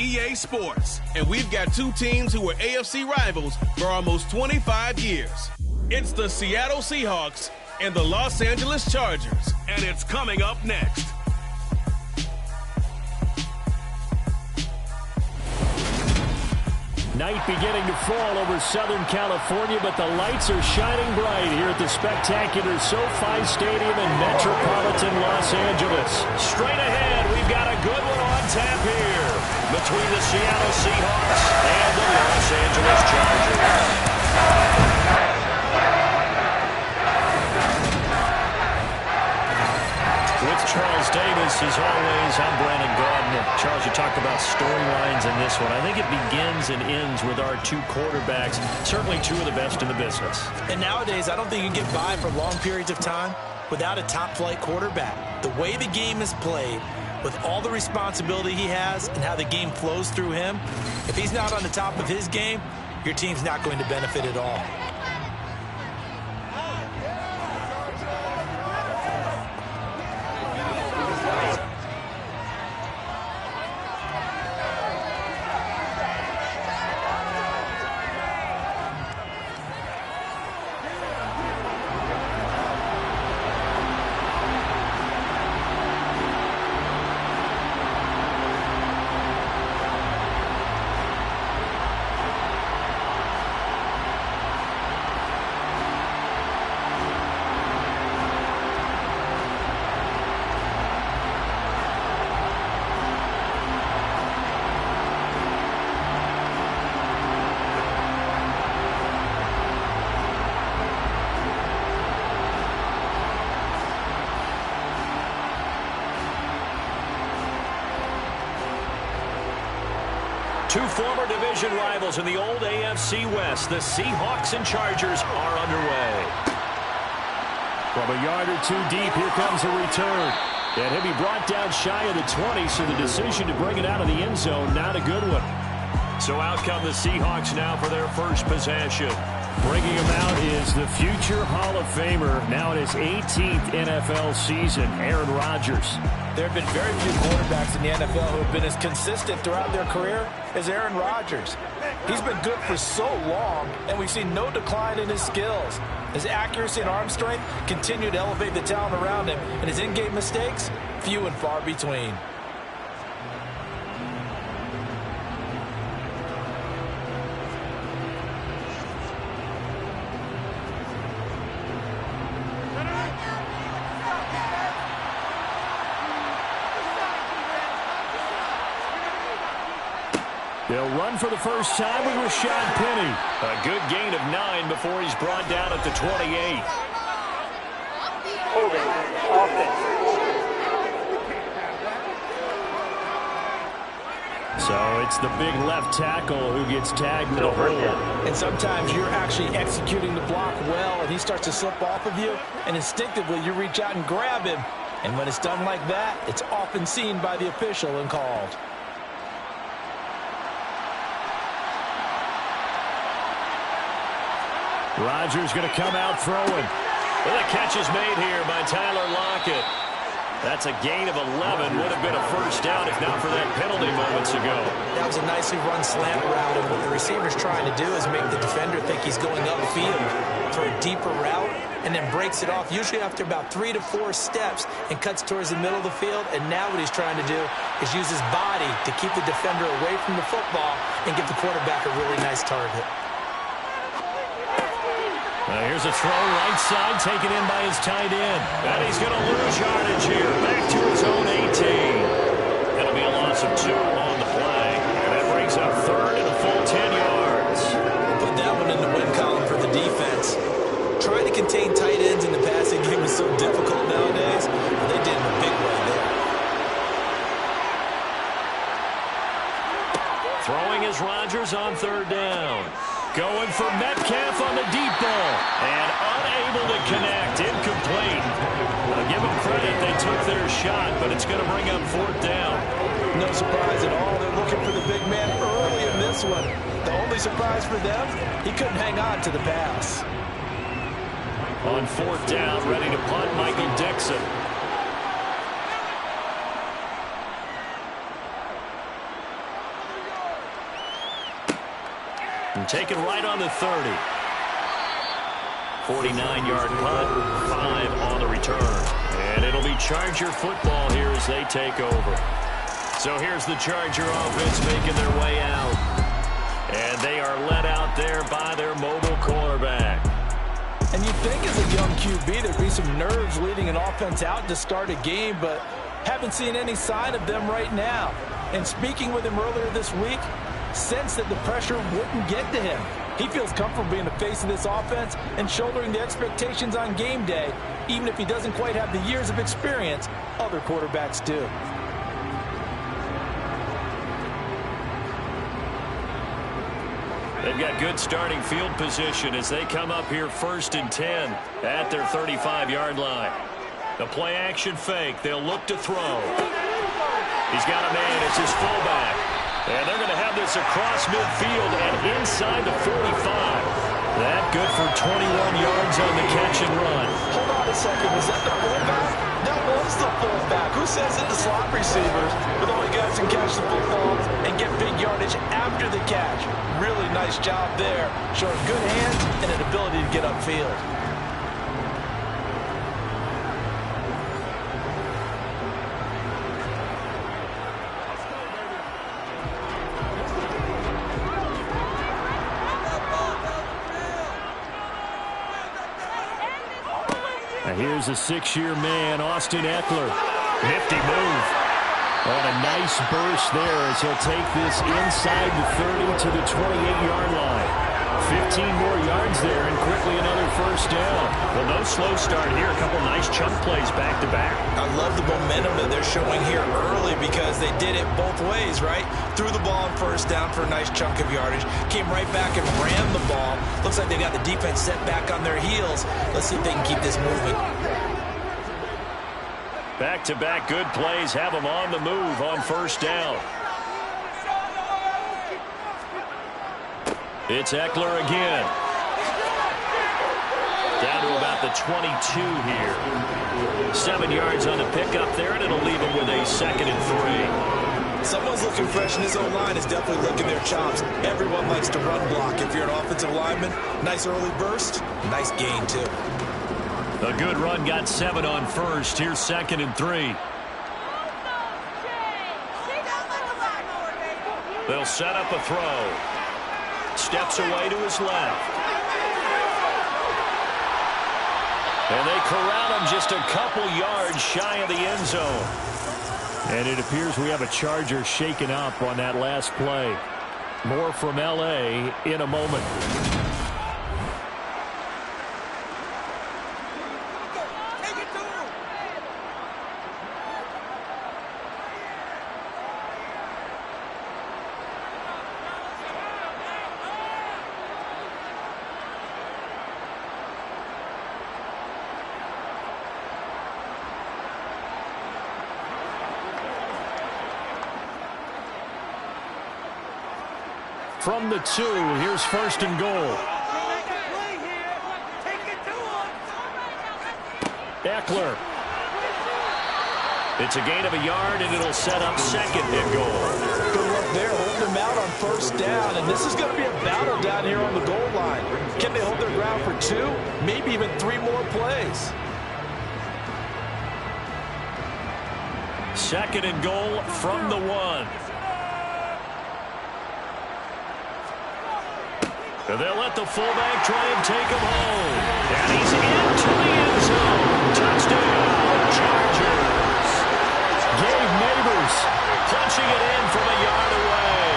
EA Sports, and we've got two teams who were AFC rivals for almost 25 years. It's the Seattle Seahawks and the Los Angeles Chargers, and it's coming up next. Night beginning to fall over Southern California, but the lights are shining bright here at the spectacular SoFi Stadium in metropolitan Los Angeles. Straight ahead, we've got a good one on tap here between the Seattle Seahawks and the Los Angeles Chargers. With Charles Davis, as always, I'm Brandon Gardner. Charles, you talked about storylines in this one. I think it begins and ends with our two quarterbacks, certainly two of the best in the business. And nowadays, I don't think you can get by for long periods of time without a top-flight quarterback. The way the game is played, with all the responsibility he has and how the game flows through him, if he's not on the top of his game, your team's not going to benefit at all. Two former division rivals in the old AFC West, the Seahawks and Chargers, are underway. From a yard or two deep, here comes a return. And he'll be brought down shy of the 20, so the decision to bring it out of the end zone, not a good one. So out come the Seahawks now for their first possession. Bringing him out is the future Hall of Famer, now in his 18th NFL season, Aaron Rodgers. There have been very few quarterbacks in the NFL who have been as consistent throughout their career as Aaron Rodgers. He's been good for so long, and we've seen no decline in his skills. His accuracy and arm strength continue to elevate the talent around him, and his in-game mistakes, few and far between. They'll run for the first time with Rashad Penny. A good gain of 9 before he's brought down at the 28. Holding offense. So it's the big left tackle who gets tagged with a hold. And sometimes you're actually executing the block well, and he starts to slip off of you, and instinctively you reach out and grab him. And when it's done like that, it's often seen by the official and called. Rodgers going to come out throwing. Well, the catch is made here by Tyler Lockett. That's a gain of 11. Would have been a first down if not for that penalty moments ago. That was a nicely run slant route, and what the receiver's trying to do is make the defender think he's going upfield, throw a deeper route, and then breaks it off, usually after about 3 to 4 steps, and cuts towards the middle of the field. And now what he's trying to do is use his body to keep the defender away from the football and give the quarterback a really nice target. Here's a throw right side taken in by his tight end. And he's going to lose yardage here. Back to his own 18. That'll be a loss of 2 on the play. And that brings up third and a full 10 yards. Put that one in the win column for the defense. Trying to contain tight ends in the passing game is so difficult nowadays. But they did in a big way there. Throwing is Rodgers on third down. Going for Metcalf on the deep ball. And unable to connect. Incomplete. I'll give them credit. They took their shot, but it's going to bring up fourth down. No surprise at all. They're looking for the big man early in this one. The only surprise for them, he couldn't hang on to the pass. On fourth down, ready to punt, Michael Dixon. taken right on the 30. 49-yard punt, 5 on the return. And it'll be Charger football here as they take over. So here's the Charger offense making their way out. And they are led out there by their mobile quarterback. And you'd think as a young QB there'd be some nerves leading an offense out to start a game, but haven't seen any sign of them right now. And speaking with him earlier this week, sensed that the pressure wouldn't get to him. He feels comfortable being the face of this offense and shouldering the expectations on game day, even if he doesn't quite have the years of experience other quarterbacks do. They've got good starting field position as they come up here 1st and 10 at their 35-yard line. The play action fake. They'll look to throw. He's got a man. It's his fullback. And they're going to have this across midfield and inside the 45. That good for 21 yards on the catch and run. Hold on a second. Was that the fullback? That was the fullback. Who says it? The slot receivers with all the guys who catch the football and get big yardage after the catch. Really nice job there, showing good hands and an ability to get upfield. Here's a 6-year man, Austin Eckler. Nifty move. On a nice burst there as he'll take this inside the 30 to the 28-yard line. 15 more yards there and quickly another first down. Well, no slow start here. A couple nice chunk plays back-to-back. I love the momentum that they're showing here early because they did it both ways, right? Threw the ball on first down for a nice chunk of yardage. Came right back and ran the ball. Looks like they got the defense set back on their heels. Let's see if they can keep this moving. Back-to-back good plays have them on the move on first down. It's Eckler again. Down to about the 22 here. 7 yards on the pickup there, and it'll leave him with a 2nd and 3. Someone's looking fresh, and his own line is definitely licking their chops. Everyone likes to run block. If you're an offensive lineman, nice early burst, nice gain, too. A good run got 7 on first. Here's 2nd and 3. They'll set up a throw. Steps away to his left. And they corral him just a couple yards shy of the end zone. And it appears we have a Charger shaken up on that last play. More from L.A. in a moment. From the 2, here's 1st and goal. Eckler. It's a gain of a yard, and it'll set up 2nd and goal. Good work there, holding them out on first down, and this is going to be a battle down here on the goal line. Can they hold their ground for 2, maybe even 3 more plays? 2nd and goal from the 1. And they'll let the fullback try and take him home. And he's into the end zone. Touchdown, Chargers. Gabe Neighbors punching it in from a yard away.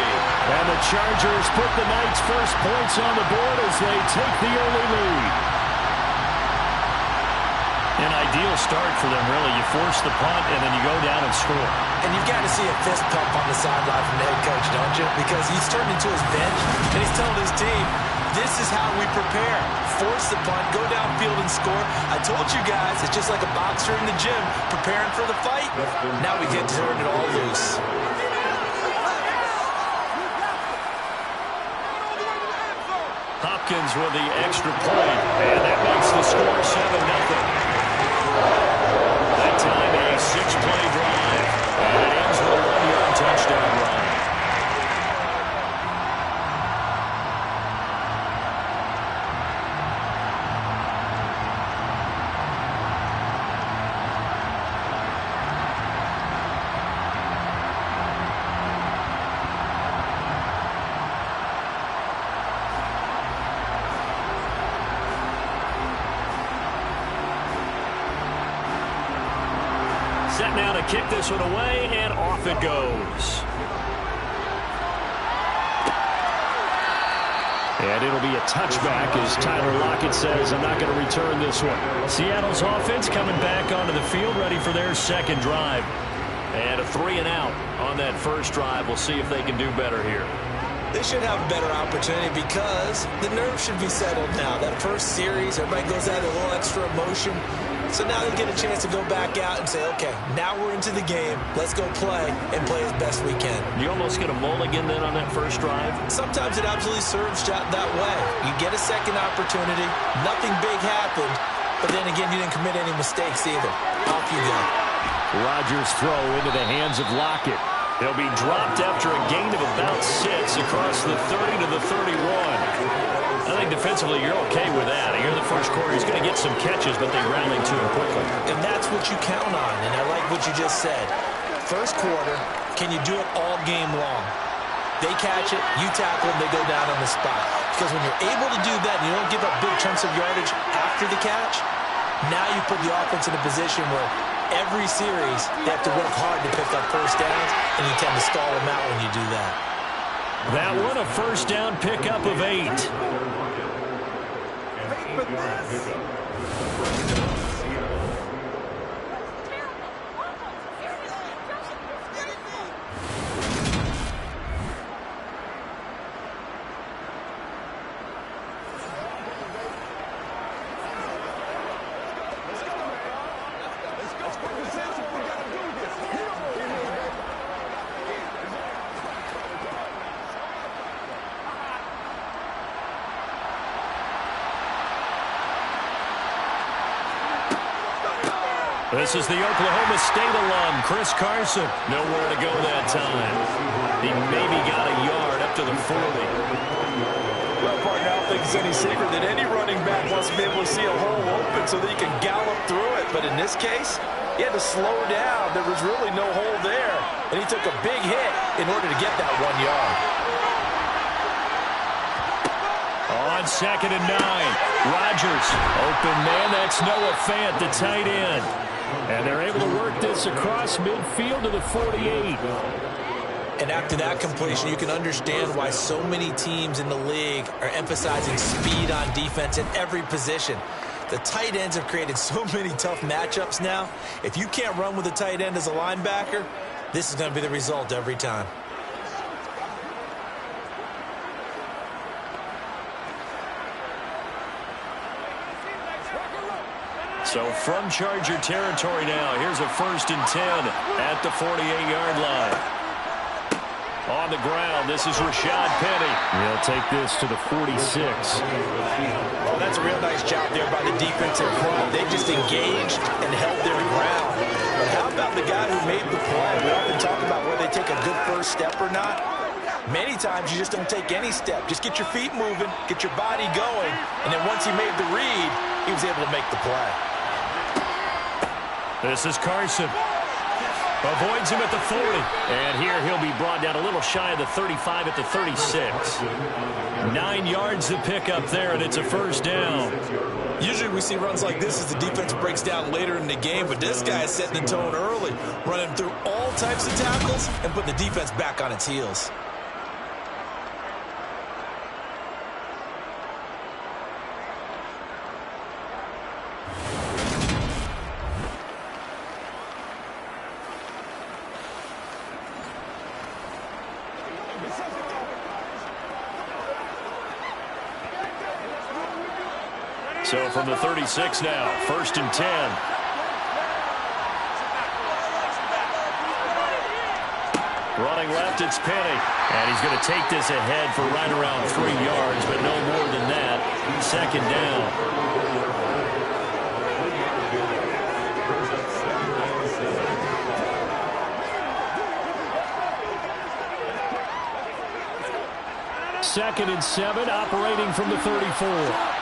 And the Chargers put the night's first points on the board as they take the early lead. An ideal start for them, really. You force the punt, and then you go down and score. And you've got to see a fist pump on the sideline from the head coach, don't you? Because he's turned into his bench, and he's telling his team, this is how we prepare. Force the punt, go downfield and score. I told you guys, it's just like a boxer in the gym, preparing for the fight. Now we get to turn it all loose. Hopkins with the extra point, and that makes the score 7-0. That time a 6-play drive, and it ends with a 1-yard touchdown run. set now to kick this one away, and off it goes. And it'll be a touchback as Tyler Lockett says, I'm not going to return this one. Seattle's offense coming back onto the field, ready for their second drive. And a 3-and-out on that first drive. We'll see if they can do better here. They should have a better opportunity because the nerves should be settled now. That first series, everybody goes out with a little extra emotion. So now they get a chance to go back out and say, okay, now we're into the game. Let's go play and play as best we can. You almost get a mulligan then on that first drive? Sometimes it absolutely serves that way. You get a second opportunity. Nothing big happened. But then again, you didn't commit any mistakes either. Off you go. Rodgers' throw into the hands of Lockett. He'll be dropped after a gain of about 6 across the 30 to the 31. I think defensively you're okay with that. Here in the first quarter, he's going to get some catches, but they rallied to him quickly. And that's what you count on, and I like what you just said. First quarter, can you do it all game long? They catch it, you tackle them, they go down on the spot. Because when you're able to do that and you don't give up big chunks of yardage after the catch, now you put the offense in a position where every series they have to work hard to pick up first downs, and you tend to stall them out when you do that. That one, a first down pickup of 8. This is the Oklahoma State alum, Chris Carson. Nowhere to go that time. He maybe got a yard up to the 40. Well, partner, I don't think it's any secret that any running back wants to be able to see a hole open so that he can gallop through it. But in this case, he had to slow down. There was really no hole there. And he took a big hit in order to get that 1 yard. On 2nd and 9, Rodgers. Open man, that's Noah Fant, the tight end. And they're able to work this across midfield to the 48. And after that completion, you can understand why so many teams in the league are emphasizing speed on defense in every position. The tight ends have created so many tough matchups now. If you can't run with a tight end as a linebacker, this is going to be the result every time. So from Charger territory now, here's a 1st and 10 at the 48-yard line. On the ground, this is Rashad Penny. He'll take this to the 46. Well, that's a real nice job there by the defensive front. They just engaged and held their ground. But how about the guy who made the play? We often talk about whether they take a good first step or not. Many times you just don't take any step. Just get your feet moving, get your body going, and then once he made the read, he was able to make the play. This is Carson. Avoids him at the 40. And here he'll be brought down a little shy of the 35 at the 36. 9 yards to pick up there, and it's a first down. Usually we see runs like this as the defense breaks down later in the game, but this guy is setting the tone early, running through all types of tackles and putting the defense back on its heels. So from the 36 now, 1st and 10. Running left, it's Penny. And he's going to take this ahead for right around 3 yards, but no more than that. 2nd down. Second and 7, operating from the 34.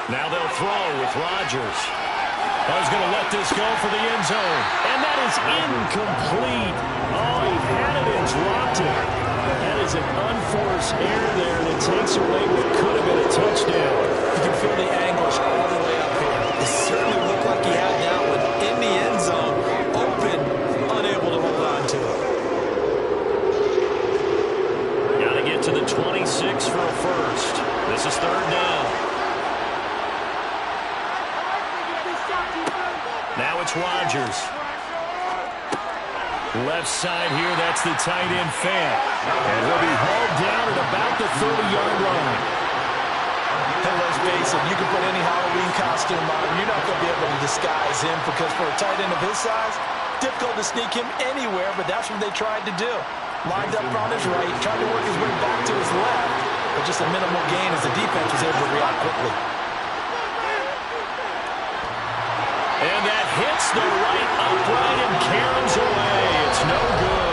Now they'll throw with Rodgers. He's going to let this go for the end zone. And that is incomplete. Oh, he had it and dropped it. That is an unforced error there, and it takes away what could have been a touchdown. You can feel the anguish all the way up here. It certainly looked like he had that one in the end zone, open, unable to hold on to it. Got to get to the 26 for a first. This is third down. Now it's Rodgers. Left side here, that's the tight end Fant. And he'll be hauled down at about the 30-yard line. And let's face it, you can put any Halloween costume on him. You're not going to be able to disguise him because for a tight end of his size, difficult to sneak him anywhere, but that's what they tried to do. Lined up on his right, tried to work his way back to his left, but just a minimal gain as the defense was able to react quickly. And that hits the right upright and caroms away. It's no good.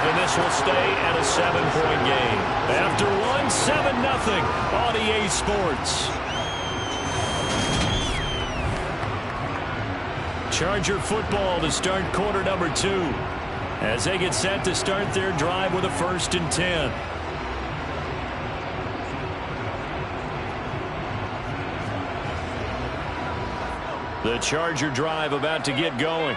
And this will stay at a 7-point game. After one, 7-0 on EA Sports. Charger football to start quarter number 2. As they get set to start their drive with a 1st and 10. The Charger drive about to get going.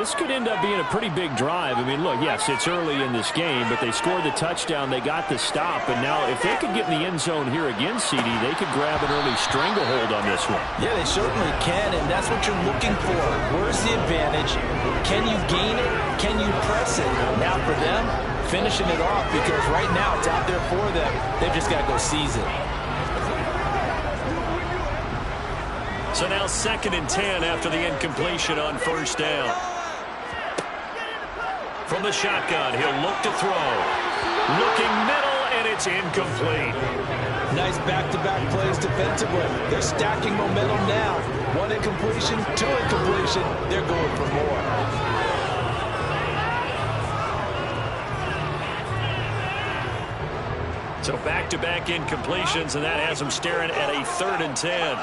This could end up being a pretty big drive. I mean, look, yes, it's early in this game, but they scored the touchdown. They got the stop. And now if they could get in the end zone here again, CD, they could grab an early stranglehold on this one. Yeah, they certainly can, and that's what you're looking for. Where's the advantage? Can you gain it? Can you press it? Now for them, finishing it off because right now it's out there for them. They've just got to go seize it. So now 2nd and 10 after the incompletion on 1st down. From the shotgun, he'll look to throw. Looking middle, and it's incomplete. Nice back-to-back plays defensively. They're stacking momentum now. 1 incompletion, 2 incompletion. They're going for more. So back-to-back incompletions, and that has them staring at a 3rd and 10.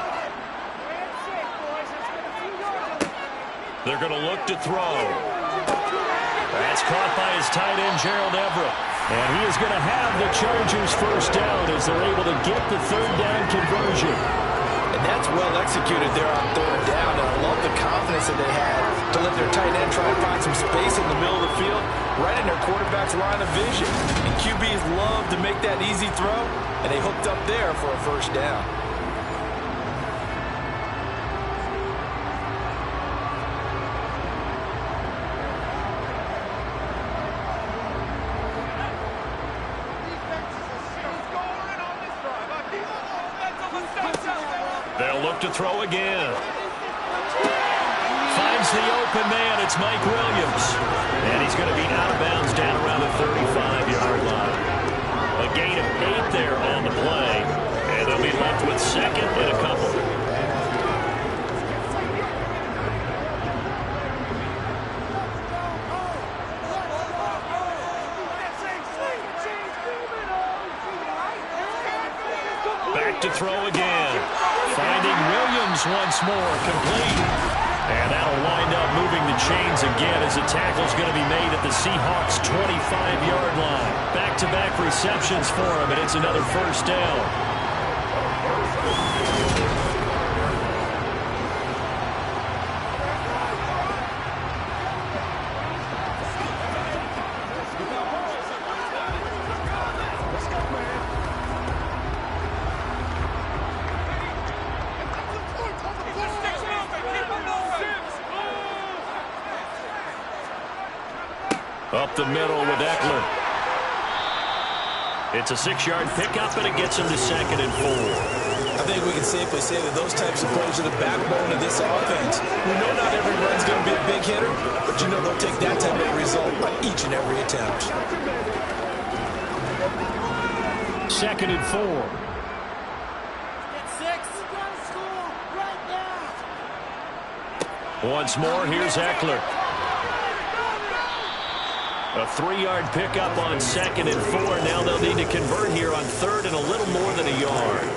They're going to look to throw. That's caught by his tight end, Gerald Everett. And he is going to have the Chargers 1st down as they're able to get the 3rd down conversion. And that's well executed there on 3rd down. And I love the confidence that they had to let their tight end try to find some space in the middle of the field, right in their quarterback's line of vision. And QBs love to make that easy throw, and they hooked up there for a 1st down. They'll look to throw again. Finds the open man. It's Mike Williams. And he's going to be out of bounds down around the 35-yard line. A gain of 8 there on the play. And they'll be left with 2nd and a couple. Back to throw again. Finding Williams once more, complete. And that'll wind up moving the chains again as the tackle's going to be made at the Seahawks' 25-yard line. Back-to-back receptions for him, and it's another 1st down. Up the middle with Eckler. It's a 6-yard pickup, and it gets him to 2nd and 4. I think we can safely say that those types of plays are the backbone of this offense. We know not every run's going to be a big hitter, but you know they'll take that type of result on each and every attempt. 2nd and 4. Once more, here's Eckler. A 3-yard pickup on 2nd and 4. Now they'll need to convert here on 3rd and a little more than a yard.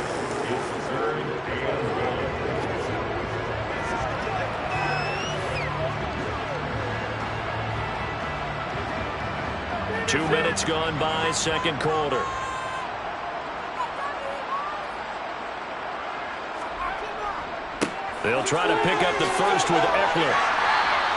Two minutes gone by, 2nd quarter. They'll try to pick up the first with Eckler.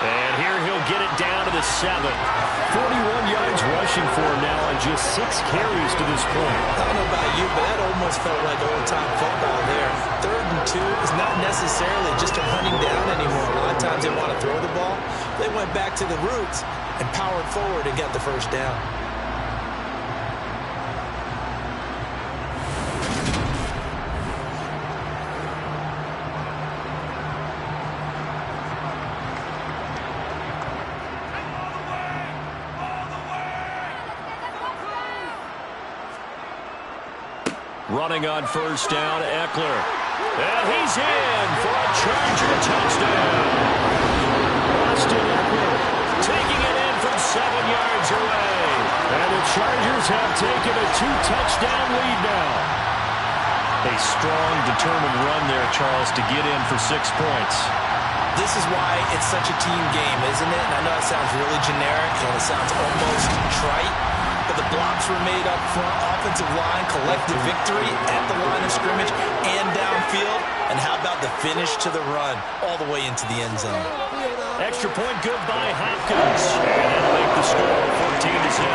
And here he'll get it down to the 7. 41 yards rushing for him now on just 6 carries to this point. I don't know about you, but that almost felt like old-time football there. 3rd and 2 is not necessarily just a hunting down anymore. A lot of times they want to throw the ball. They went back to the roots and powered forward and got the first down. Running on first down, Eckler. And he's in for a Charger touchdown. Austin Eckler taking it in from 7 yards away. And the Chargers have taken a 2-touchdown lead now. A strong, determined run there, Charles, to get in for 6 points. This is why it's such a team game, isn't it? And I know it sounds really generic and it sounds almost trite, but the blocks were made up front, offensive line, collective victory at the line of scrimmage and downfield. And how about the finish to the run all the way into the end zone? Extra point good by Hopkins. And that'll make the score 14-7.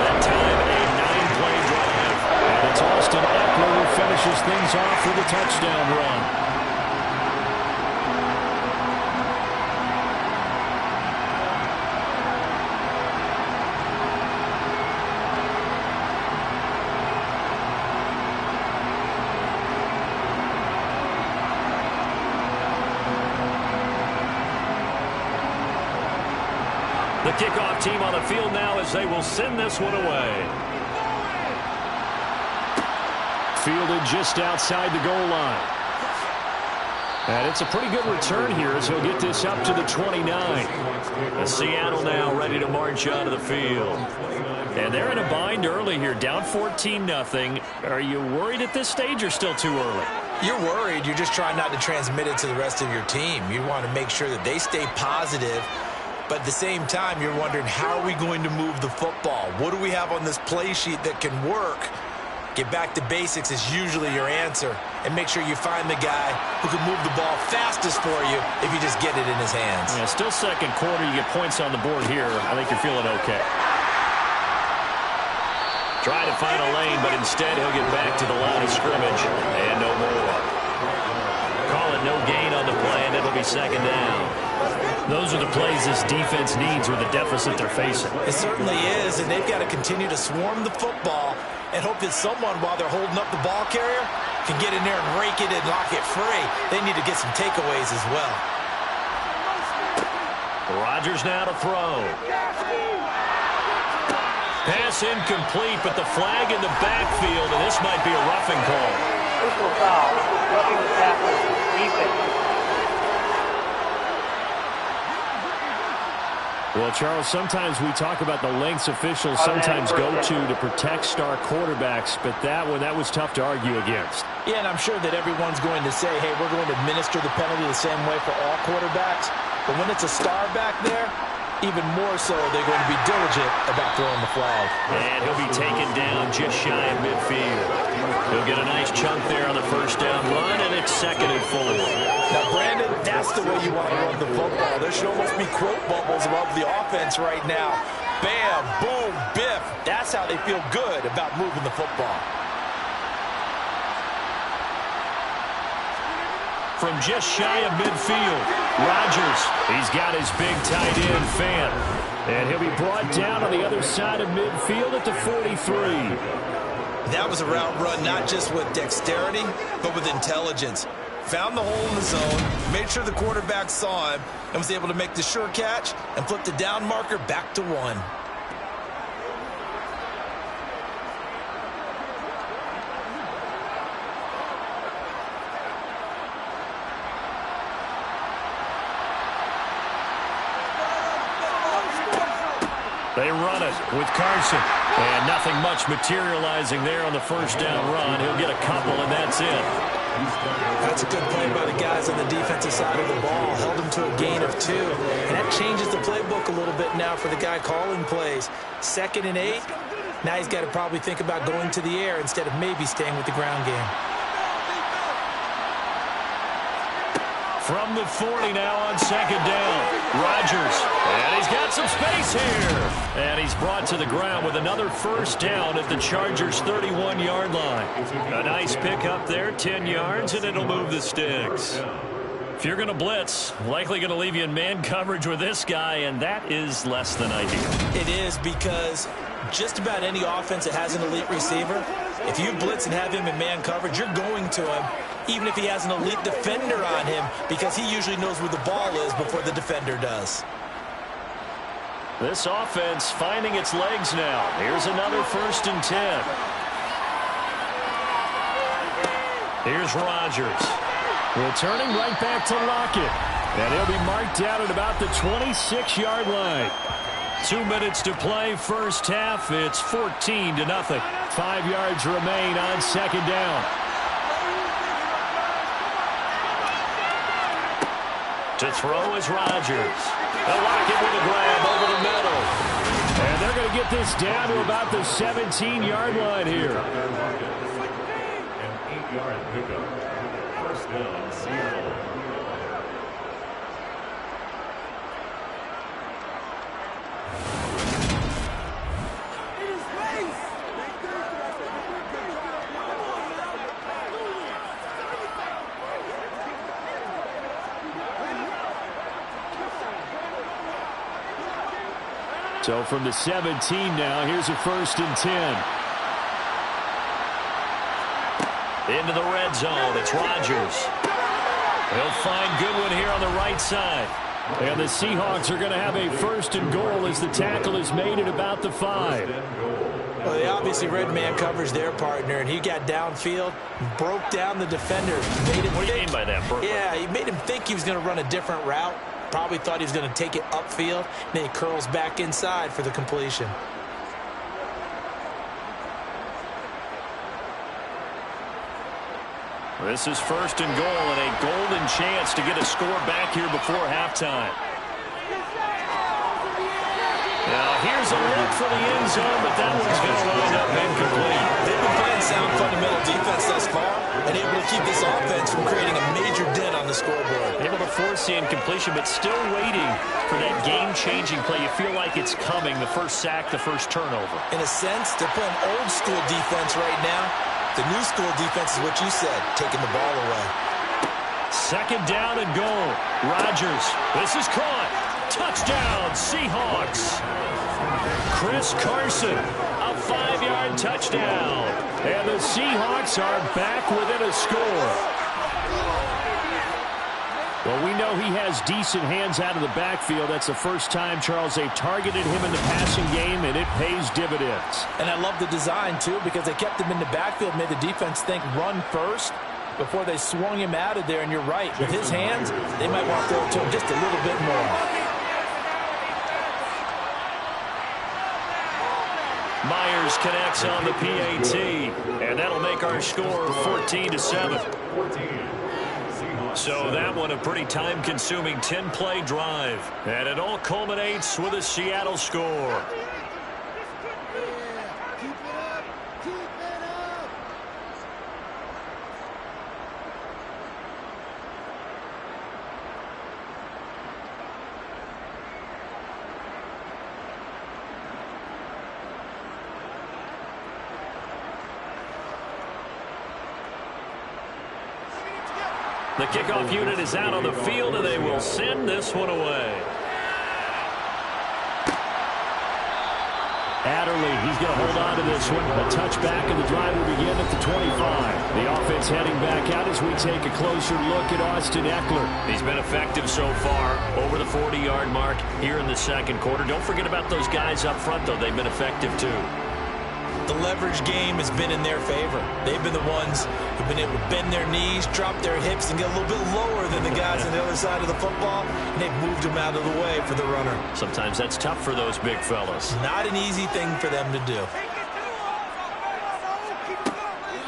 That time a 9-play drive. And it's Austin Eckler who finishes things off with a touchdown run. The kickoff team on the field now as they will send this one away. Fielded just outside the goal line. And it's a pretty good return here as he'll get this up to the 29. And Seattle now ready to march onto the field. And they're in a bind early here, down 14-0. Are you worried at this stage or still too early? You're worried. You're just trying not to transmit it to the rest of your team. You want to make sure that they stay positive. But at the same time, you're wondering, how are we going to move the football? What do we have on this play sheet that can work? Get back to basics is usually your answer. And make sure you find the guy who can move the ball fastest for you if you just get it in his hands. Yeah, still second quarter. You get points on the board here. I think you're feeling okay. Try to find a lane, but instead he'll get back to the line of scrimmage. And no more. Call it no gain on the play, and it'll be second down. Those are the plays this defense needs with the deficit they're facing. It certainly is, and they've got to continue to swarm the football and hope that someone, while they're holding up the ball carrier, can get in there and rake it and lock it free. They need to get some takeaways as well. Rodgers now to throw. Pass incomplete, but the flag in the backfield, and this might be a roughing call. Personal foul, roughing the tackle, defense. Well, Charles, sometimes we talk about the lengths officials sometimes go to protect star quarterbacks, but that was tough to argue against. Yeah, and I'm sure that everyone's going to say, hey, we're going to administer the penalty the same way for all quarterbacks. But when it's a star back there, even more so, they're going to be diligent about throwing the flag. And he'll be taken down just shy of midfield. He'll get a nice chunk there on the first down run, and it's 2nd and 4. Now, Brandon, that's the way you want to run the football. There should almost be quote bubbles above the offense right now. Bam, boom, biff. That's how they feel good about moving the football. From just shy of midfield, Rodgers, he's got his big tight end fan. And he'll be brought down on the other side of midfield at the 43. That was a route run not just with dexterity, but with intelligence. Found the hole in the zone, made sure the quarterback saw him, and was able to make the sure catch and flip the down marker back to 1. They run it with Carson. And nothing much materializing there on the first down run. He'll get a couple, and that's it. That's a good play by the guys on the defensive side of the ball. Held him to a gain of 2. And that changes the playbook a little bit now for the guy calling plays. 2nd and 8. Now he's got to probably think about going to the air instead of maybe staying with the ground game. From the 40 now on second down. Rodgers. And he's got some space here. And he's brought to the ground with another first down at the Chargers' 31-yard line. A nice pickup there, 10 yards, and it'll move the sticks. If you're going to blitz, likely going to leave you in man coverage with this guy, and that is less than ideal. It is, because just about any offense that has an elite receiver, if you blitz and have him in man coverage, you're going to him, even if he has an elite defender on him, because he usually knows where the ball is before the defender does. This offense finding its legs now. Here's another 1st and 10. Here's Rodgers. Returning right back to Lockett. And he'll be marked down at about the 26-yard line. 2 minutes to play, first half. It's 14-0. 5 yards remain on second down. To throw is Rodgers. And Lockett with a grab over the middle. And they're going to get this down to about the 17-yard line here. An 8-yard pickup. First down, Seattle. So from the 17 now, here's a 1st and 10. Into the red zone, it's Rodgers. He'll find Goodwin here on the right side. And the Seahawks are going to have a 1st and goal as the tackle is made at about the 5. Well, they obviously read man coverage their partner, and he got downfield, broke down the defender. Made him what do you mean by that, Brooklyn? Yeah, he made him think he was going to run a different route. Probably thought he was going to take it upfield. Then he curls back inside for the completion. This is 1st and goal and a golden chance to get a score back here before halftime. Now here's a look for the end zone, but that one's going to wind up incomplete. They've been playing sound fundamental defense thus far and able to keep this offense from creating a major dent on the scoreboard. Able to force the incompletion, but still waiting for that game-changing play. You feel like it's coming, the first sack, the first turnover. In a sense, they're playing old-school defense right now. The new school defense is what you said, taking the ball away. Second down and goal. Rodgers. This is caught. Touchdown, Seahawks. Chris Carson, a 5-yard touchdown. And the Seahawks are back within a score. Well, we know he has decent hands out of the backfield. That's the first time, Charles, they've targeted him in the passing game, and it pays dividends. And I love the design, too, because they kept him in the backfield, made the defense think run first before they swung him out of there. And you're right, with his hands, they might want to throw it to him just a little bit more. Myers connects on the PAT, and that'll make our score 14-7. So that one a pretty time-consuming 10-play drive, and it all culminates with a Seattle score. The kickoff unit is out on the field, and they will send this one away. Adderley, he's going to hold on to this one. A touchback, and the drive will begin at the 25. The offense heading back out as we take a closer look at Austin Eckler. He's been effective so far, over the 40-yard mark here in the second quarter. Don't forget about those guys up front, though. They've been effective, too. The leverage game has been in their favor. They've been the ones who've been able to bend their knees, drop their hips, and get a little bit lower than the guys on the other side of the football, and they've moved them out of the way for the runner. Sometimes that's tough for those big fellas. Not an easy thing for them to do.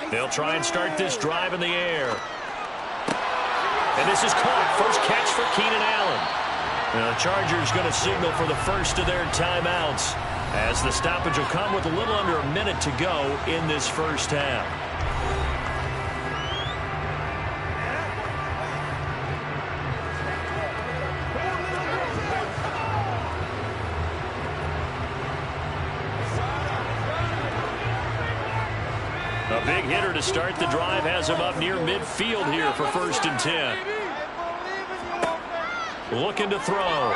They'll try and start this drive in the air. And this is caught. First catch for Keenan Allen. Now the Chargers going to signal for the first of their timeouts, as the stoppage will come with a little under a minute to go in this first half. A big hitter to start the drive has him up near midfield here for 1st and 10. Looking to throw.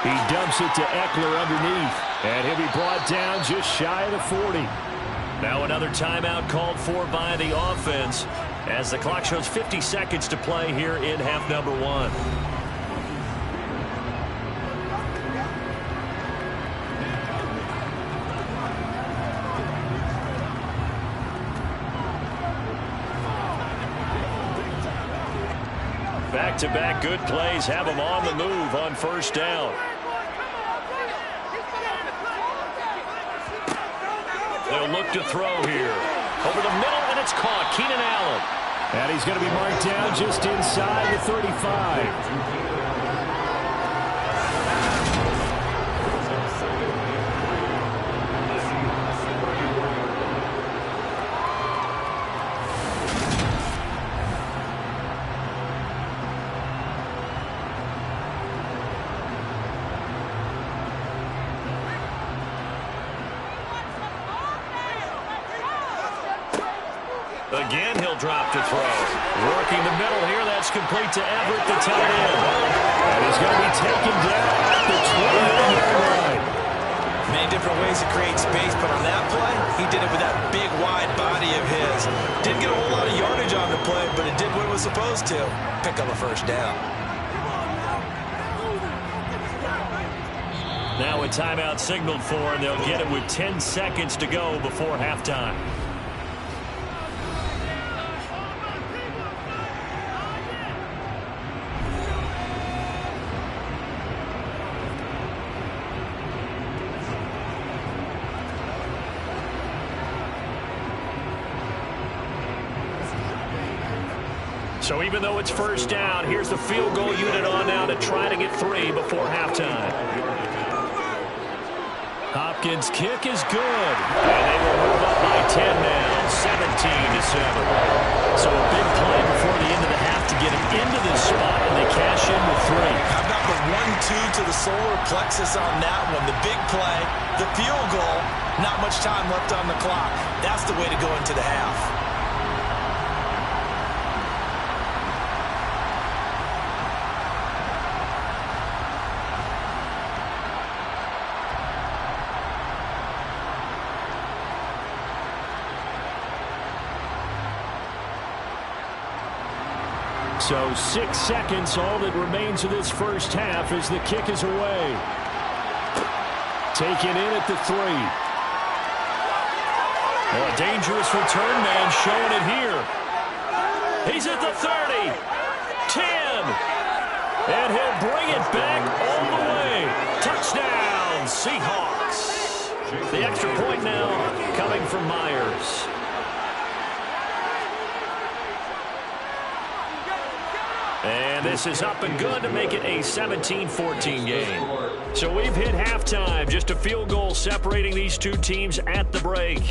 He dumps it to Eckler underneath. And he'll be brought down just shy of the 40. Now another timeout called for by the offense as the clock shows 50 seconds to play here in half number 1. Back-to-back good plays have them on the move on 1st down. They'll look to throw here. Over the middle, and it's caught. Keenan Allen. And he's going to be marked down just inside the 35. Again, he'll drop to throw. Working the middle here. That's complete to Everett, the tight end. And he's going to be taken down at the 20-yard line. Many different ways to create space, but on that play, he did it with that big, wide body of his. Didn't get a whole lot of yardage on the play, but it did what it was supposed to. Pick up a 1st down. Now a timeout signaled for, and they'll get it with 10 seconds to go before halftime. So even though it's 1st down, here's the field goal unit on now to try to get 3 before halftime. Hopkins' kick is good. And they will move up by 10 now, 17-7. So a big play before the end of the half to get him into this spot, and they cash in with 3. How about the 1-2 to the solar plexus on that one? The big play, the field goal, not much time left on the clock. That's the way to go into the half. So 6 seconds, all that remains of this 1st half as the kick is away. Taken in at the 3. Well, a dangerous return man showing it here. He's at the 30. 10. And he'll bring it back all the way. Touchdown, Seahawks. The extra point now coming from Myers. And this is up and good to make it a 17-14 game. So we've hit halftime. Just a field goal separating these two teams at the break.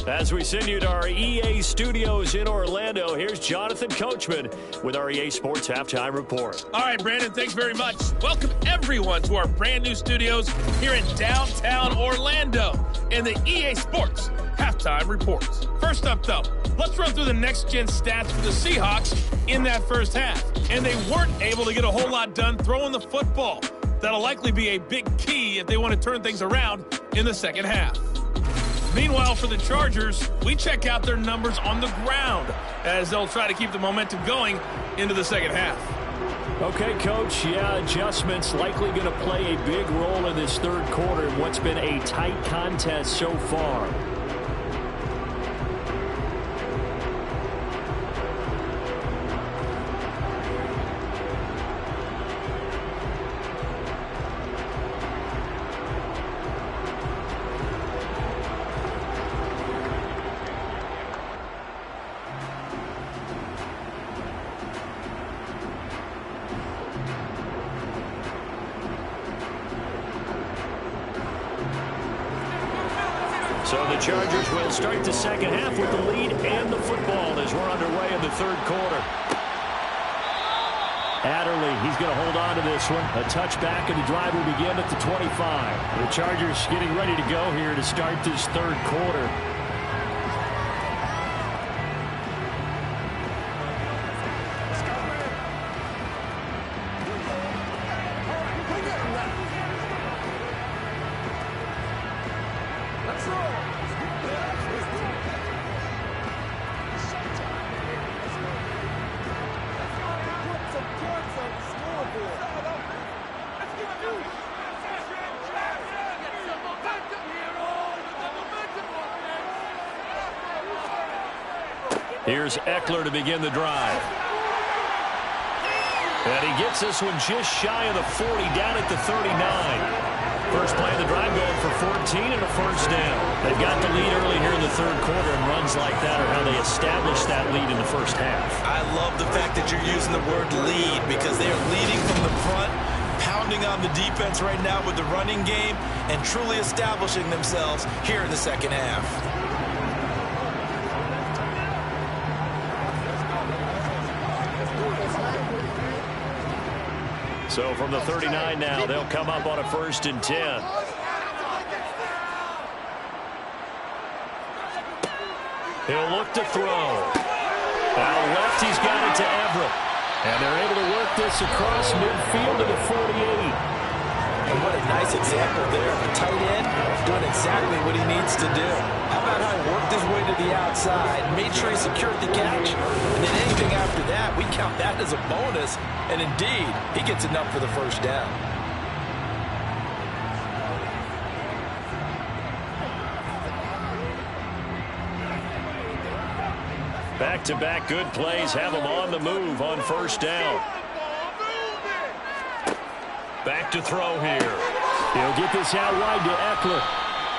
As we send you to our EA studios in Orlando, here's Jonathan Coachman with our EA Sports Halftime Report. All right, Brandon, thanks very much. Welcome, everyone, to our brand new studios here in downtown Orlando in the EA Sports Halftime Report. First up, though, let's run through the next-gen stats for the Seahawks in that 1st half. And they weren't able to get a whole lot done throwing the football. That'll likely be a big key if they want to turn things around in the 2nd half. Meanwhile, for the Chargers, we check out their numbers on the ground as they'll try to keep the momentum going into the 2nd half. Okay, Coach, adjustments likely going to play a big role in this 3rd quarter in what's been a tight contest so far. So the Chargers will start the 2nd half with the lead and the football as we're underway in the 3rd quarter. Adderley, he's going to hold on to this one. A touchback, and the drive will begin at the 25. The Chargers getting ready to go here to start this 3rd quarter. Here's Eckler to begin the drive. And he gets this one just shy of the 40, down at the 39. First play of the drive going for 14 and a first down. They've got the lead early here in the third quarter, and runs like that are how they establish that lead in the first half. I love the fact that you're using the word lead because they are leading from the front, pounding on the defense right now with the running game, and truly establishing themselves here in the second half. So from the 39 now, they'll come up on a 1st and 10. He'll look to throw. Out left, he's got it to Everett. And they're able to work this across midfield to the 48. And what a nice example there of a tight end doing exactly what he needs to do. How about how he worked his way to the outside, made sure he secured the catch, and then anything after that, we count that as a bonus. And indeed, he gets enough for the first down. Back-to-back good plays have him on the move on first down. Back to throw here. He'll get this out wide to Eckler.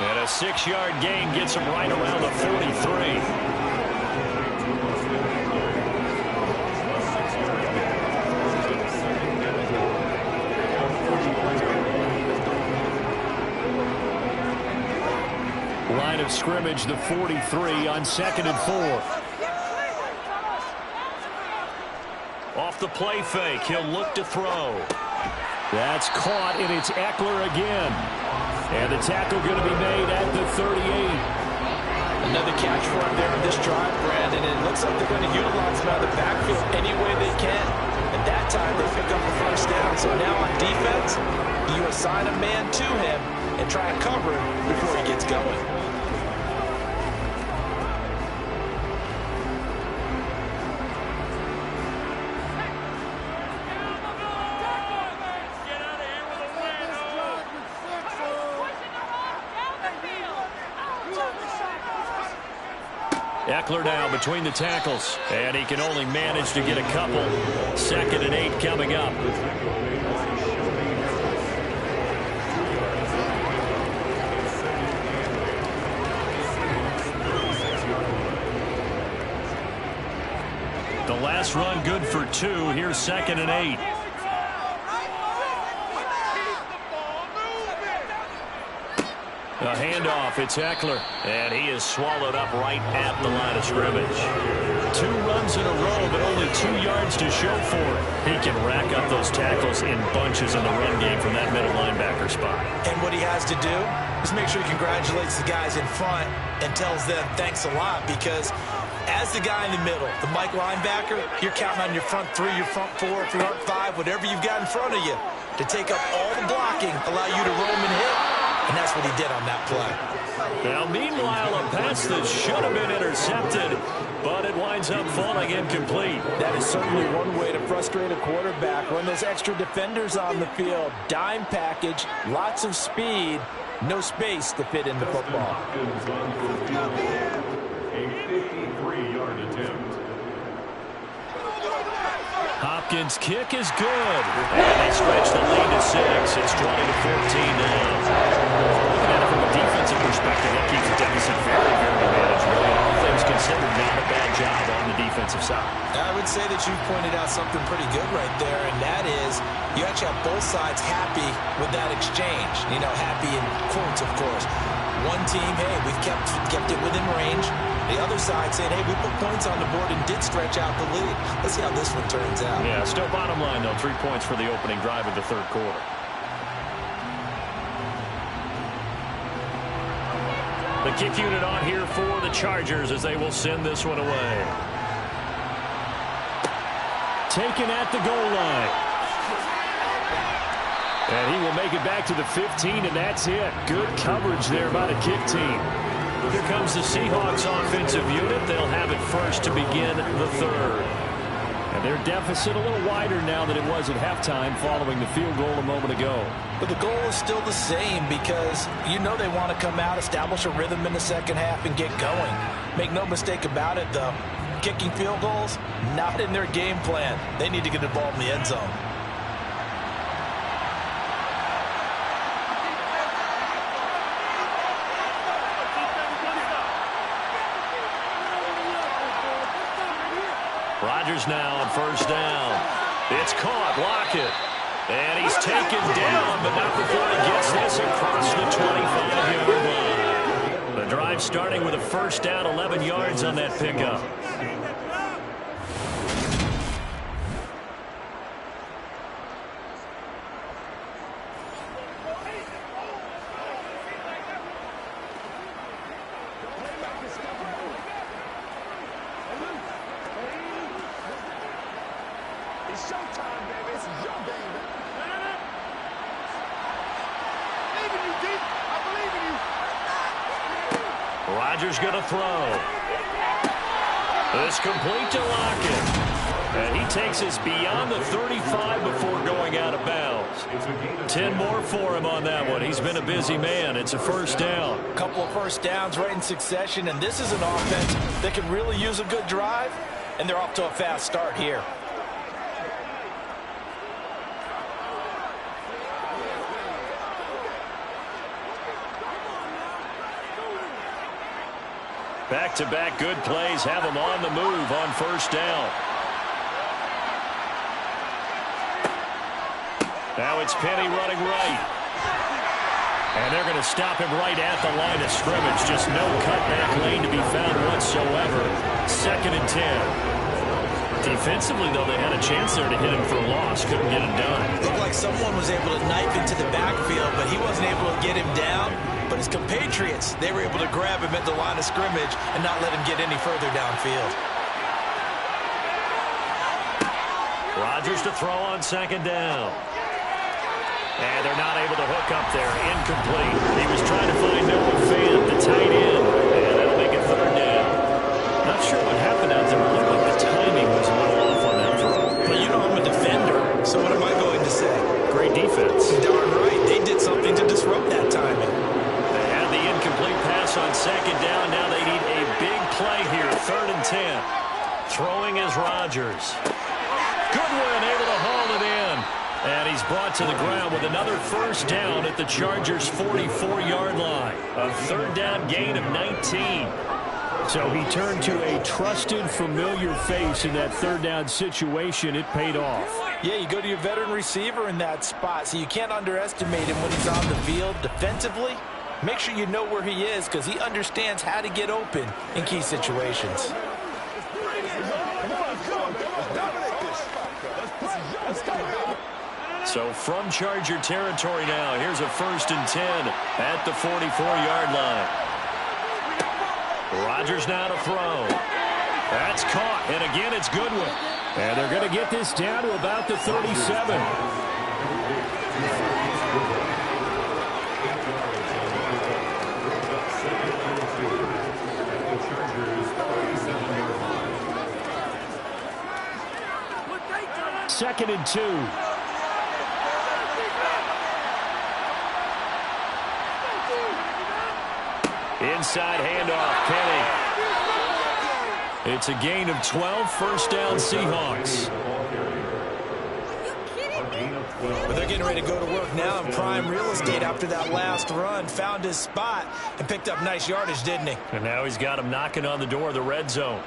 And a 6-yard gain gets him right around the 43. Line of scrimmage, the 43 on 2nd and 4. Off the play fake, he'll look to throw. That's caught, and it's Eckler again. And the tackle going to be made at the 38. Another catch for him there on this drive, Brandon, and it looks like they're going to utilize him out of the backfield any way they can. And that time they pick up a first down. So now on defense, you assign a man to him and try and cover him before he gets going. Eckler now between the tackles, and he can only manage to get a couple. 2nd and 8 coming up. The last run good for 2. Here's 2nd and 8. A handoff, it's Eckler, and he is swallowed up right at the line of scrimmage. 2 runs in a row, but only 2 yards to show for it. He can rack up those tackles in bunches in the run game from that middle linebacker spot. And what he has to do is make sure he congratulates the guys in front and tells them thanks a lot, because as the guy in the middle, the Mike linebacker, you're counting on your front 3, your front 4, front 5, whatever you've got in front of you to take up all the blocking, allow you to roam and hit. And that's what he did on that play. Now, meanwhile, a pass that should have been intercepted, but it winds up falling incomplete. That is certainly one way to frustrate a quarterback. Run those extra defenders on the field. Dime package, lots of speed, no space to fit in the football. A 53-yard attempt. Hopkins' kick is good. And they stretch the lead to 6. It's 20-14 now. Looking at it from a defensive perspective, that keeps the deficit very, very manageable. All things considered, not a bad job on the defensive side. I would say that you've pointed out something pretty good right there, and that is you actually have both sides happy with that exchange. You know, happy in quotes, of course. One team, hey, we've kept it within range. The other side saying, hey, we put points on the board and did stretch out the lead. Let's see how this one turns out. Yeah, still bottom line, though, 3 points for the opening drive of the third quarter. The kick unit on here for the Chargers as they will send this one away. Taken at the goal line. And he will make it back to the 15, and that's it. Good coverage there by the kick team. Here comes the Seahawks offensive unit. They'll have it first to begin the third. And their deficit a little wider now than it was at halftime following the field goal a moment ago. But the goal is still the same because you know they want to come out, establish a rhythm in the second half, and get going. Make no mistake about it, though. kicking field goals, not in their game plan. They need to get involved in the end zone. Rodgers now on first down. It's caught. Lockett. And he's taken down, but not before he gets this across the 25-yard line. The drive starting with a first down, 11 yards on that pickup. Rodgers going to throw. It's complete to Lockett. And he takes us beyond the 35 before going out of bounds. 10 more for him on that one. He's been a busy man. It's a first down. A couple of first downs right in succession, and this is an offense that can really use a good drive, and they're off to a fast start here. Back-to-back good plays have them on the move on first down. Now it's Penny running right. And they're going to stop him right at the line of scrimmage. Just no cutback lane to be found whatsoever. 2nd and 10. Defensively, though, they had a chance there to hit him for a loss. Couldn't get it done. Looked like someone was able to knife into the backfield, but he wasn't able to get him down. But his compatriots, they were able to grab him at the line of scrimmage and not let him get any further downfield. Rodgers to throw on 2nd down. And they're not able to hook up there. Incomplete. He was trying to find Noah Fant, the tight end. And that'll make it 3rd down. Not sure what happened out there. It looked like the timing was a little off on that throw. But you know I'm a defender, so what am I going to say? Great defense. Darn right. They did something to disrupt that timing. They had the incomplete pass on 2nd down. Now they need a big play here. 3rd and 10. Throwing is Rodgers. Goodwin able to haul it in. And he's brought to the ground with another first down at the Chargers' 44-yard line. A 3rd down gain of 19. So he turned to a trusted, familiar face in that 3rd down situation. It paid off. Yeah, you go to your veteran receiver in that spot, so you can't underestimate him when he's on the field defensively. Make sure you know where he is because he understands how to get open in key situations. So from Charger territory now, here's a 1st and 10 at the 44-yard line. Rodgers now to throw. That's caught, and again it's Goodwin. And they're going to get this down to about the 37. Second and 2. Inside handoff, Penny. It's a gain of 12, first down Seahawks. Well, they're getting ready to go to work now in prime real estate after that last run. Found his spot and picked up nice yardage, didn't he? And now he's got him knocking on the door of the red zone.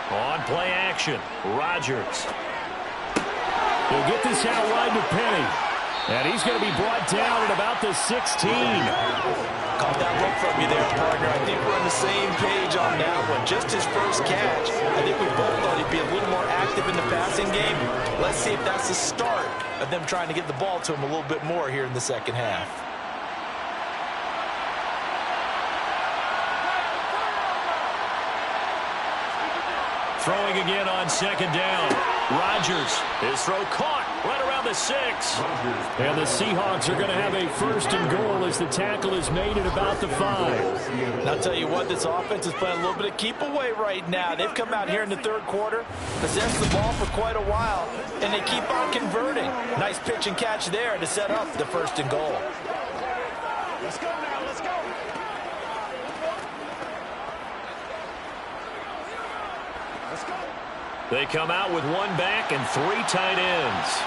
On play action, Rodgers. He'll get this out wide to Penny. And he's going to be brought down at about the 16. Caught that look from you there, partner. I think we're on the same page on that one. Just his first catch. I think we both thought he'd be a little more active in the passing game. Let's see if that's the start of them trying to get the ball to him a little bit more here in the second half. Throwing again on 2nd down. Rodgers, his throw caught. right around the 6. And the Seahawks are going to have a 1st and goal as the tackle is made at about the 5. And I'll tell you what, this offense is playing a little bit of keep away right now. They've come out here in the 3rd quarter, possessed the ball for quite a while, and they keep on converting. Nice pitch and catch there to set up the 1st and goal. Let's go now, let's go. Let's go. They come out with 1 back and 3 tight ends.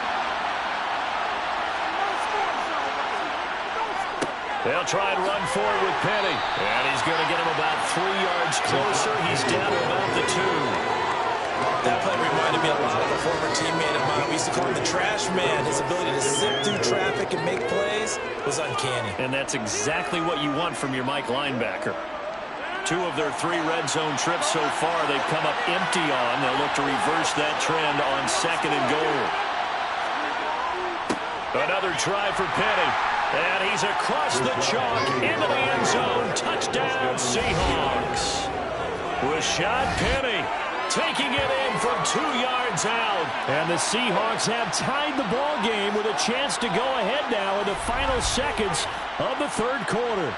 They'll try and run forward with Penny. And he's going to get him about 3 yards closer. He's down to about the 2. That play reminded me a lot of a former teammate of mine. We used to call him the trash man. His ability to zip through traffic and make plays was uncanny. And that's exactly what you want from your Mike linebacker. 2 of their 3 red zone trips so far, they've come up empty on. They'll look to reverse that trend on 2nd and goal. Another try for Penny. And he's across the chalk into the end zone. Touchdown, Seahawks. Rashad Penny taking it in from 2 yards out. And the Seahawks have tied the ball game with a chance to go ahead now in the final seconds of the 3rd quarter.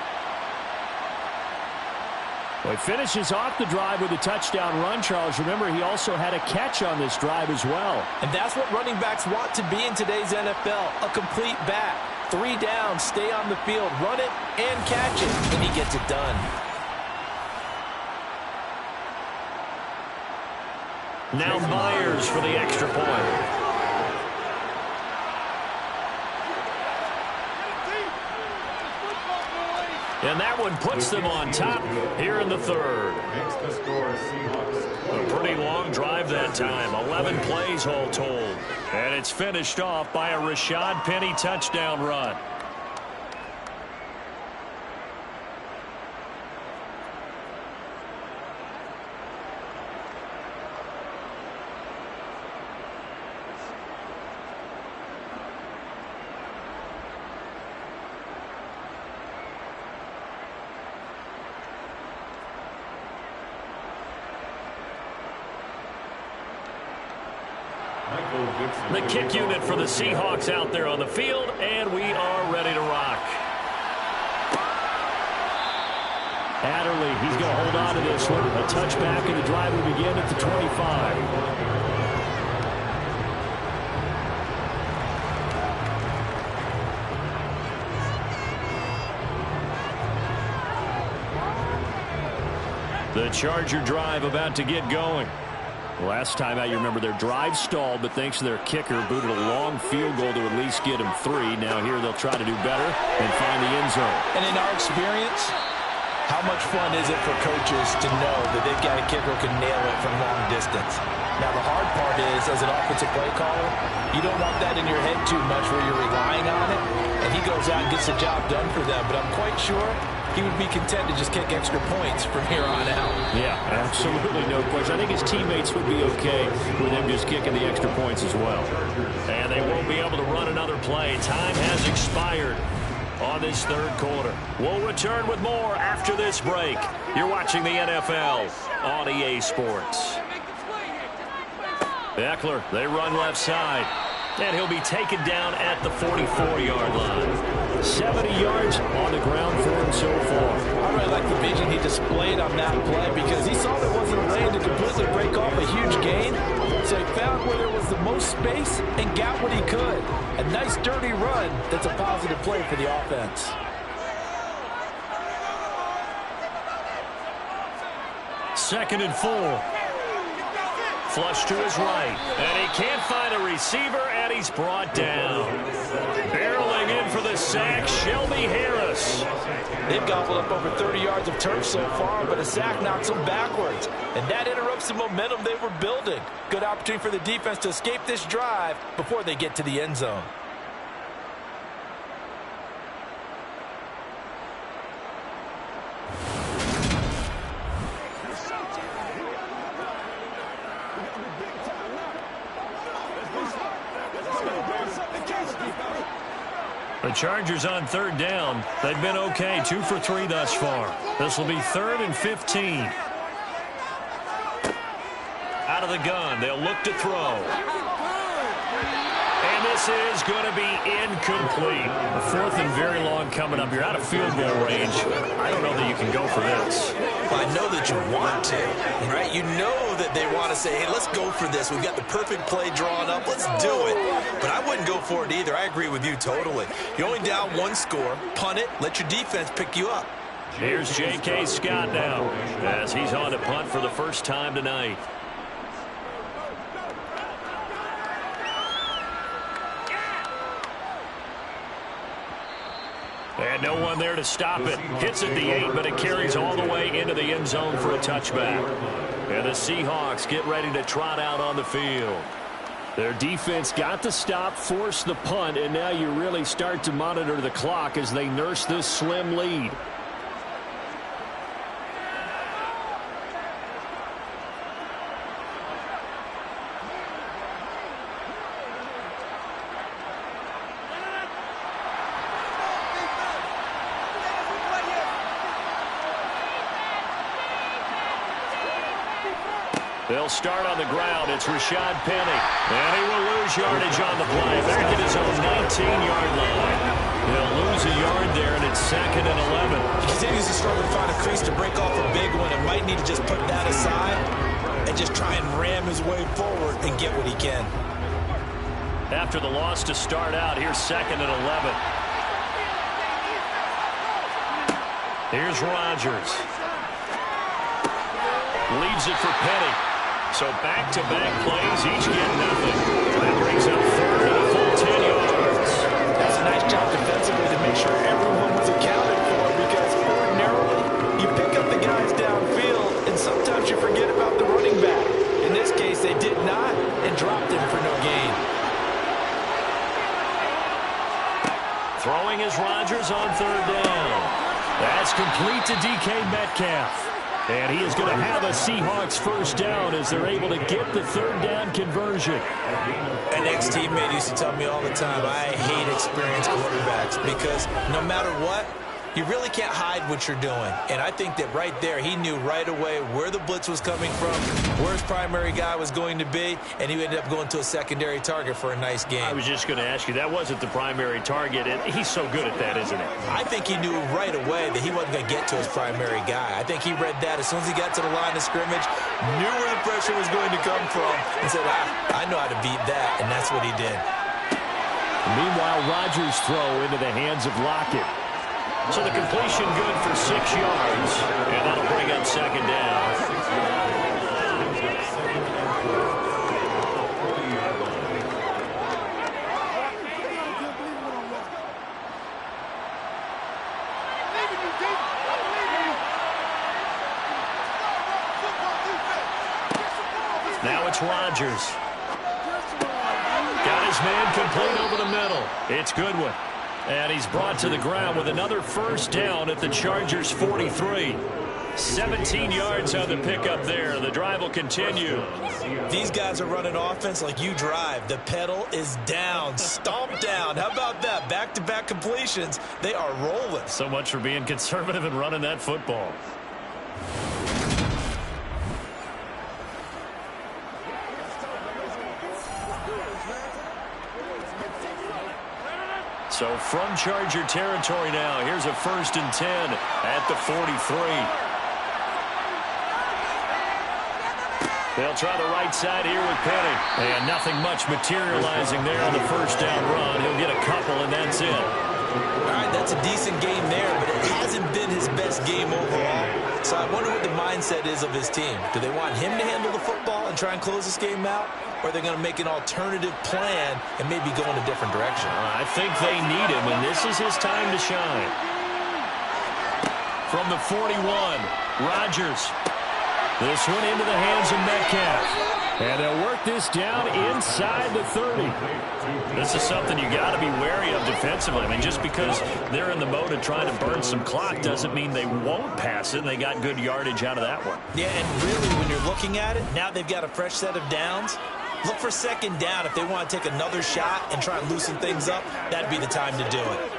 Well, he finishes off the drive with a touchdown run, Charles. Remember, he also had a catch on this drive as well. And that's what running backs want to be in today's NFL, a complete back. 3 down, stay on the field, run it, and catch it, and he gets it done. Now Myers for the extra point. And that one puts them on top here in the 3rd. Makes the score Seahawks. A pretty long drive that time. 11 plays all told. And it's finished off by a Rashad Penny touchdown run. The kick unit for the Seahawks out there on the field, and we are ready to rock. Adderley, he's going to hold on to this one. A touchback, and the drive will begin at the 25. The Charger drive about to get going. Last time out, you remember their drive stalled, but thanks to their kicker, booted a long field goal to at least get them 3. Now here they'll try to do better and find the end zone. And in our experience, how much fun is it for coaches to know that they've got a kicker who can nail it from long distance? Now the hard part is, as an offensive play caller, you don't want that in your head too much where you're relying on it, and he goes out and gets the job done for them. But I'm quite sure he would be content to just kick extra points from here on out. Yeah, absolutely no question. I think his teammates would be okay with him just kicking the extra points as well. And they won't be able to run another play. Time has expired on this 3rd quarter. We'll return with more after this break. You're watching the NFL on EA Sports. Eckler, they run left side. And he'll be taken down at the 44-yard line. 70 yards on the ground for him so far. I really like the vision he displayed on that play because he saw there wasn't a lane to completely break off a huge gain. So he found where there was the most space and got what he could. A nice dirty run that's a positive play for the offense. Second and 4. Flush to his right. And he can't find a receiver, and he's brought down. Barreling in for the sack, Shelby Harris. They've gobbled up over 30 yards of turf so far, but a sack knocks them backwards. And that interrupts the momentum they were building. Good opportunity for the defense to escape this drive before they get to the end zone. The Chargers on 3rd down. They've been okay, 2 for 3 thus far. This will be 3rd and 15. Out of the gun, they'll look to throw. And this is going to be incomplete. A fourth and very long coming up. You're out of field goal range. I don't know that you can go for this. Well, I know that you want to, right? You know that they want to say, hey, let's go for this. We've got the perfect play drawn up. Let's do it. But I wouldn't go for it either. I agree with you totally. You're only down one score. Punt it. Let your defense pick you up. Here's J.K. Scott now as he's on to punt for the first time tonight. And no one there to stop it. Hits at the 8, but it carries all the way into the end zone for a touchback. And the Seahawks get ready to trot out on the field. Their defense got the stop, forced the punt, and now you really start to monitor the clock as they nurse this slim lead. They'll start on the ground. It's Rashad Penny. And he will lose yardage on the play. Back at his own 19-yard line. They'll lose a yard there, and it's 2nd and 11. He continues to struggle to find a crease to break off a big one, and might need to just put that aside and just try and ram his way forward and get what he can. After the loss to start out, here's 2nd and 11. Here's Rodgers. Leaves it for Penny. So back-to-back plays, each get nothing. That brings up 3rd and a full 10 yards. That's a nice job defensively to make sure everyone was accounted for, because ordinarily you pick up the guys downfield and sometimes you forget about the running back. In this case, they did not and dropped him for no gain. Throwing is Rodgers on 3rd down. That's complete to DK Metcalf. And he is going to have a Seahawks first down as they're able to get the 3rd down conversion. An ex-teammate used to tell me all the time, I hate experienced quarterbacks, because no matter what, you really can't hide what you're doing. And I think that right there, he knew right away where the blitz was coming from, where his primary guy was going to be, and he ended up going to a secondary target for a nice game. I was just going to ask you, that wasn't the primary target, and he's so good at that, isn't he? I think he knew right away that he wasn't going to get to his primary guy. I think he read that as soon as he got to the line of scrimmage, knew where the pressure was going to come from, and said, I know how to beat that, and that's what he did. Meanwhile, Rodgers' throw into the hands of Lockett. So the completion good for 6 yards, and that'll bring up 2nd down. Now it's Rodgers. Got his man complete over the middle. It's Goodwin. And he's brought to the ground with another first down at the Chargers' 43. 17 yards on the pickup there. The drive will continue. These guys are running offense like you drive. The pedal is down, stomp down. How about that? Back-to-back completions. They are rolling. So much for being conservative and running that football. So from Charger territory now, here's a 1st and 10 at the 43. They'll try the right side here with Penny. And nothing much materializing there on the first down run. He'll get a couple, and that's it. All right, that's a decent game there, but it hasn't been his best game overall. So I wonder what the mindset is of his team. Do they want him to handle the football and try and close this game out? Or are they going to make an alternative plan and maybe go in a different direction? I think they need him, and this is his time to shine. From the 41, Rodgers. This one into the hands of Metcalf. And they'll work this down inside the 30. This is something you got to be wary of defensively. I mean, just because they're in the mode of trying to burn some clock doesn't mean they won't pass it. And they got good yardage out of that one. Yeah, and really, when you're looking at it, now they've got a fresh set of downs. Look for 2nd down. If they want to take another shot and try and loosen things up, that'd be the time to do it.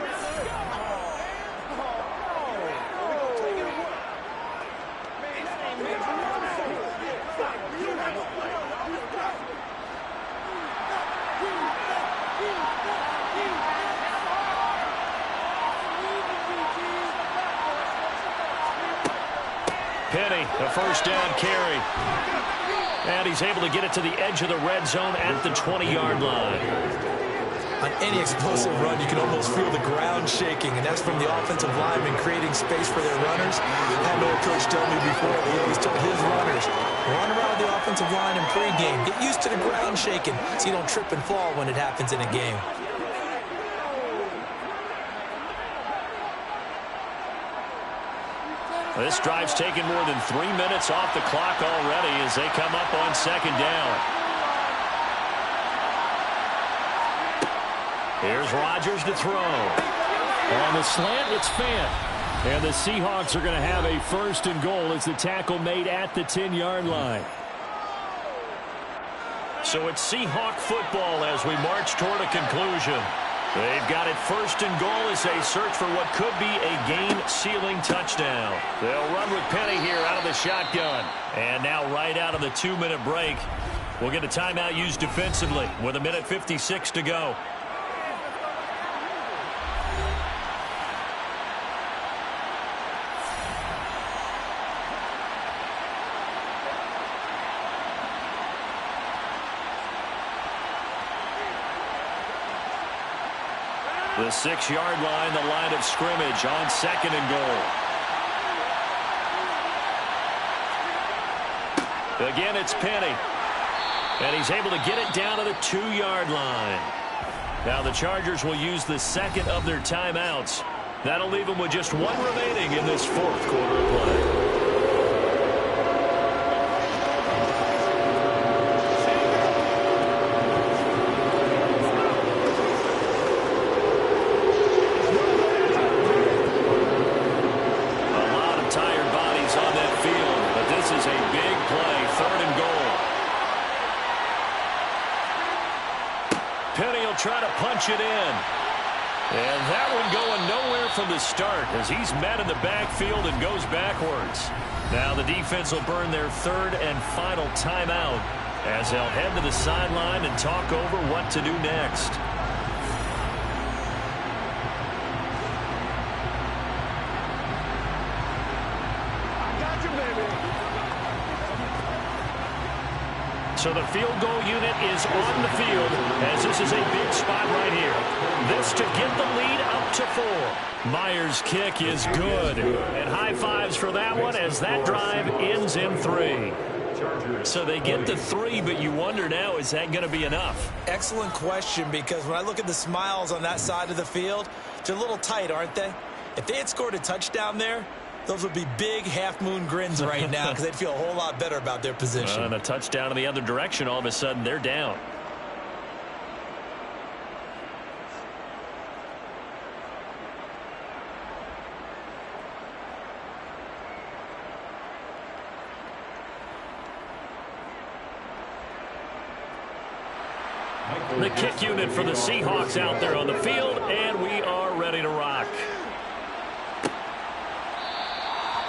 Penny, the first down carry. And he's able to get it to the edge of the red zone at the 20-yard line. On any explosive run, you can almost feel the ground shaking, and that's from the offensive linemen creating space for their runners. I had an old coach tell me before, he always told his runners, run around the offensive line in pregame. Get used to the ground shaking so you don't trip and fall when it happens in a game. This drive's taken more than 3 minutes off the clock already as they come up on second down. Here's Rodgers to throw. On the slant, it's Fant. And the Seahawks are going to have a first and goal as the tackle made at the 10-yard line. So it's Seahawk football as we march toward a conclusion. They've got it first and goal as they search for what could be a game-sealing touchdown. They'll run with Penny here out of the shotgun. And now right out of the 2-minute break, we'll get a timeout used defensively with 1:56 to go. The 6-yard line, the line of scrimmage on second and goal. Again, it's Penny. And he's able to get it down to the 2-yard line. Now the Chargers will use the second of their timeouts. That'll leave them with just one remaining in this fourth quarter of play. Try to punch it in. And that one going nowhere from the start as he's met in the backfield and goes backwards. Now the defense will burn their third and final timeout as they'll head to the sideline and talk over what to do next. So the field goal unit is on the field as this is a big spot right here. This to get the lead up to 4. Myers' kick is good. And high fives for that one as that drive ends in 3. So they get to 3, but you wonder now, is that going to be enough? Excellent question, because when I look at the smiles on that side of the field, they're a little tight, aren't they? If they had scored a touchdown there, those would be big half-moon grins right now because they'd feel a whole lot better about their position. And a touchdown in the other direction, all of a sudden they're down. The kick unit for the Seahawks out there on the field, and we are ready to rock.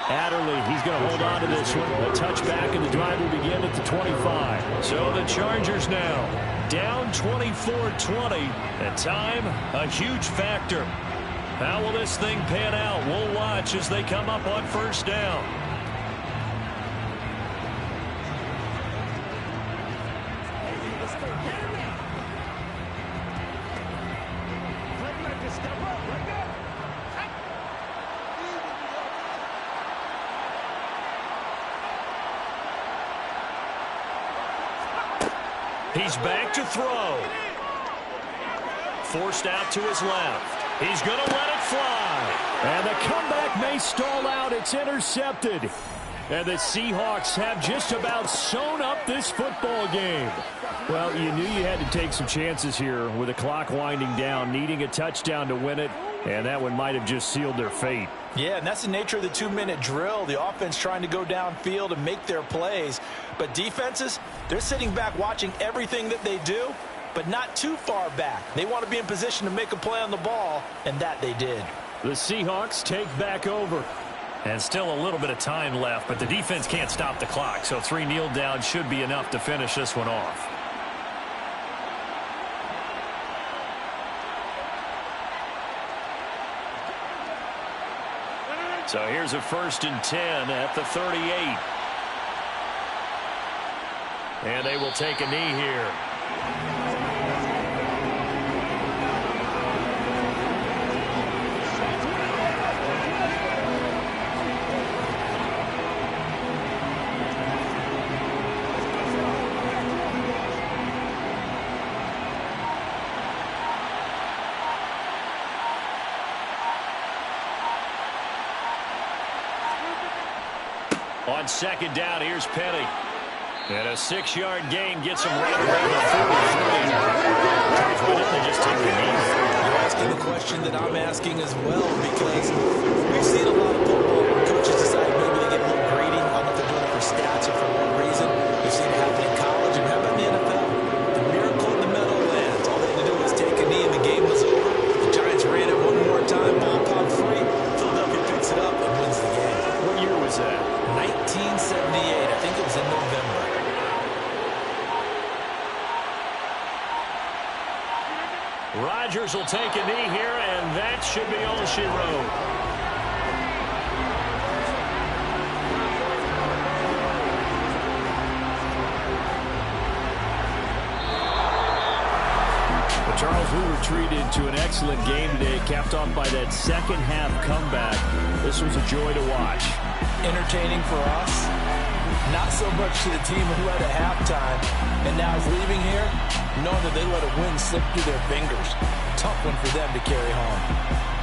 Adderley, he's going to hold on to this one. A touchback, and the drive will begin at the 25. So the Chargers now down 24-20. And time, a huge factor. How will this thing pan out? We'll watch as they come up on first down. He's back to throw. Forced out to his left. He's going to let it fly. And the comeback may stall out. It's intercepted. And the Seahawks have just about sewn up this football game. Well, you knew you had to take some chances here with the clock winding down, needing a touchdown to win it, and that one might have just sealed their fate. Yeah, and that's the nature of the 2-minute drill. The offense trying to go downfield and make their plays. But defenses, they're sitting back watching everything that they do, but not too far back. They want to be in position to make a play on the ball, and that they did. The Seahawks take back over. And still a little bit of time left, but the defense can't stop the clock, so 3 kneel downs should be enough to finish this one off. So here's a 1st and 10 at the 38. And they will take a knee here. On 2nd down, here's Petty. And a 6-yard gain gets him right around the 43. They just take the knee. You're asking the question that I'm asking as well, because we've seen a lot of football where coaches decide maybe they get a little greedy. I don't know if they're doing it for stats or for what reason. We've seen it happen in college and how about in the NFL? The miracle in the Meadowlands. All they had to do was take a knee and the game was over. The Giants ran it one more time, ball pop free. Philadelphia picks it up and wins the game. What year was that? 1978. I think it was in November. Rodgers will take a knee here, and that should be all she wrote. Well, Charles, we were treated to an excellent game today, capped off by that second-half comeback. This was a joy to watch. Entertaining for us, not so much to the team who led at halftime and now is leaving here knowing that they let a win slip through their fingers. Tough one for them to carry home.